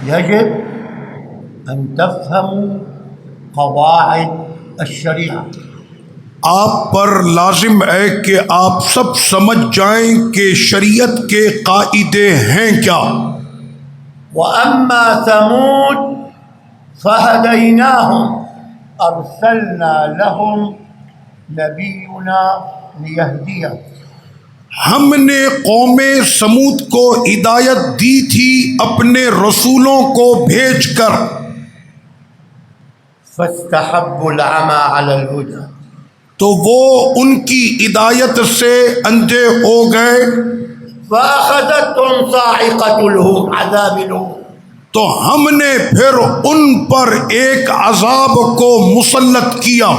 يجب أن تفهموا قواعد الشريعة. آپ پر لازم ہے کہ آپ سب سمجھ جائیں کہ شریعت کے قاعدے ہیں کیا. وأما ثمود فهديناهم أرسلنا لهم نبينا ليهديهم. ہم نے قوم سمود کو ہدایت دی تھی اپنے رسولوں کو بھیج کر. فاستحبوا العمى على الهدى. تو وہ ان کی ہدایت سے اندھے ہو گئے. فأخذتهم صاعقة الهود عذاب الهود. تو ہم نے پھر ان پر ایک عذاب کو مسلط کیا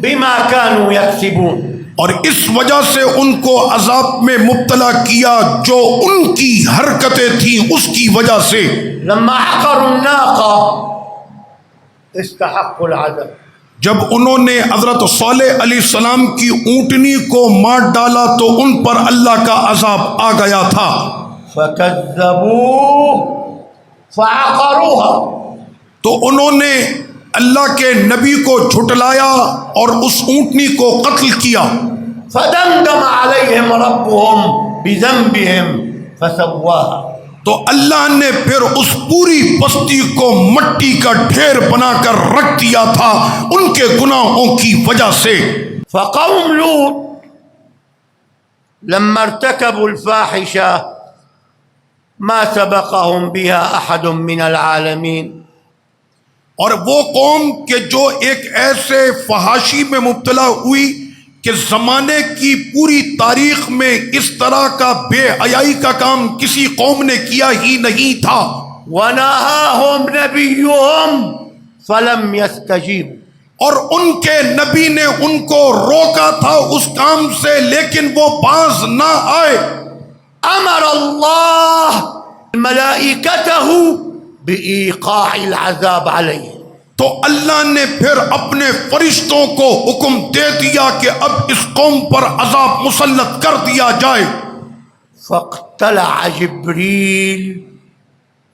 بما كانوا يكسبون. اور اس وجہ سے ان کو عذاب میں مبتلا کیا جو ان کی حرکتیں تھیں اس کی وجہ سے. لما عقروا الناقة استحقوا العذاب. جب انہوں نے حضرت صالح علیہ السلام کی اونٹنی کو مار ڈالا تو ان پر اللہ کا عذاب آ گیا تھا. فكذبوه فعقروها. تو انہوں نے اللہ کے نبی کو جھٹلایا اور اس اونٹنی کو قتل کیا. فدمدم عليهم ربهم بذنبهم فسواها. تو اللہ نے پھر اس پوری بستی کو مٹی کا ڈھیر بنا کر رکھ دیا تھا ان کے گناہوں کی وجہ سے. فقوم لوط لما ارتكبوا الفاحشة ما سبقهم بها أحد من العالمين. اور وہ قوم کہ جو ایک ایسے فحاشی میں مبتلا ہوئی کہ زمانے کی پوری تاریخ میں اس طرح کا بے حیائی کا کام کسی قوم نے کیا ہی نہیں تھا. ونهاهم نبيهم فلم يستجيبوا. اور ان کے نبی نے ان کو روکا تھا اس کام سے لیکن وہ باز نہ آئے. امر اللہ ملائکته بإيقاع العذاب علیہ. تو اللہ نے پھر اپنے فرشتوں کو حکم دے دیا کہ اب اس قوم پر عذاب مسلط کر دیا جائے. فاقتلع جبریل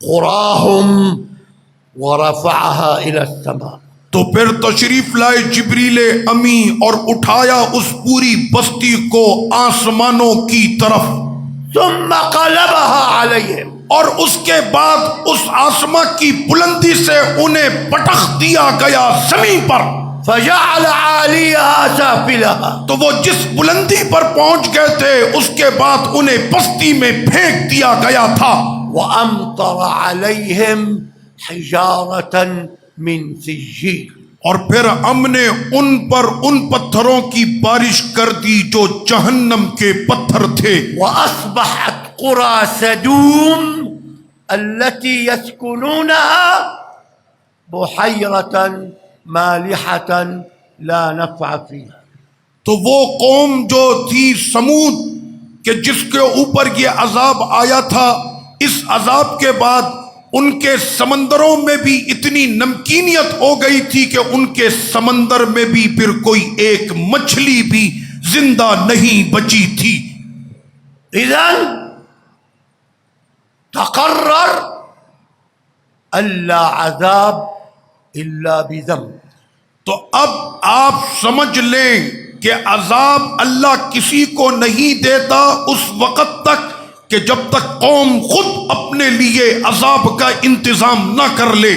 قراهم ورفعها إلى السماء. تو پھر تشریف لائے جبریل امی اور اٹھایا اس پوری بستی کو آسمانوں کی طرف. ثم قلبها عليهم. اور اس کے بعد اس آسمان کی بلندی سے انہیں پٹخ دیا گیا زمین پر. فجعل عاليها سافلها. تو وہ جس بلندی پر پہنچ گئے تھے اس کے بعد انہیں بستی میں پھینک دیا گیا تھا. وأمطر عليهم حجارة من سجيل. اور پھر ہم نے ان پر ان پتھروں کی بارش کر دی جو جہنم کے پتھر تھے. وأصبحت قرى سدوم التي يسكنونها بحيرة مالحة لا نفع فيها. تو وہ قوم جو تھی سمود کہ جس کے اوپر یہ عذاب آیا تھا اس عذاب کے بعد ان کے سمندروں میں بھی اتنی نمکینیت ہو گئی تھی کہ ان کے سمندر میں بھی پھر کوئی ایک مچھلی بھی زندہ نہیں بچی تھی. اذن تقرر الا عذاب الا بذنب. تو اب آپ سمجھ لیں کہ عذاب اللہ کسی کو نہیں دیتا اس وقت تک کہ جب تک قوم خود اپنے لیے عذاب کا انتظام نہ کر لے.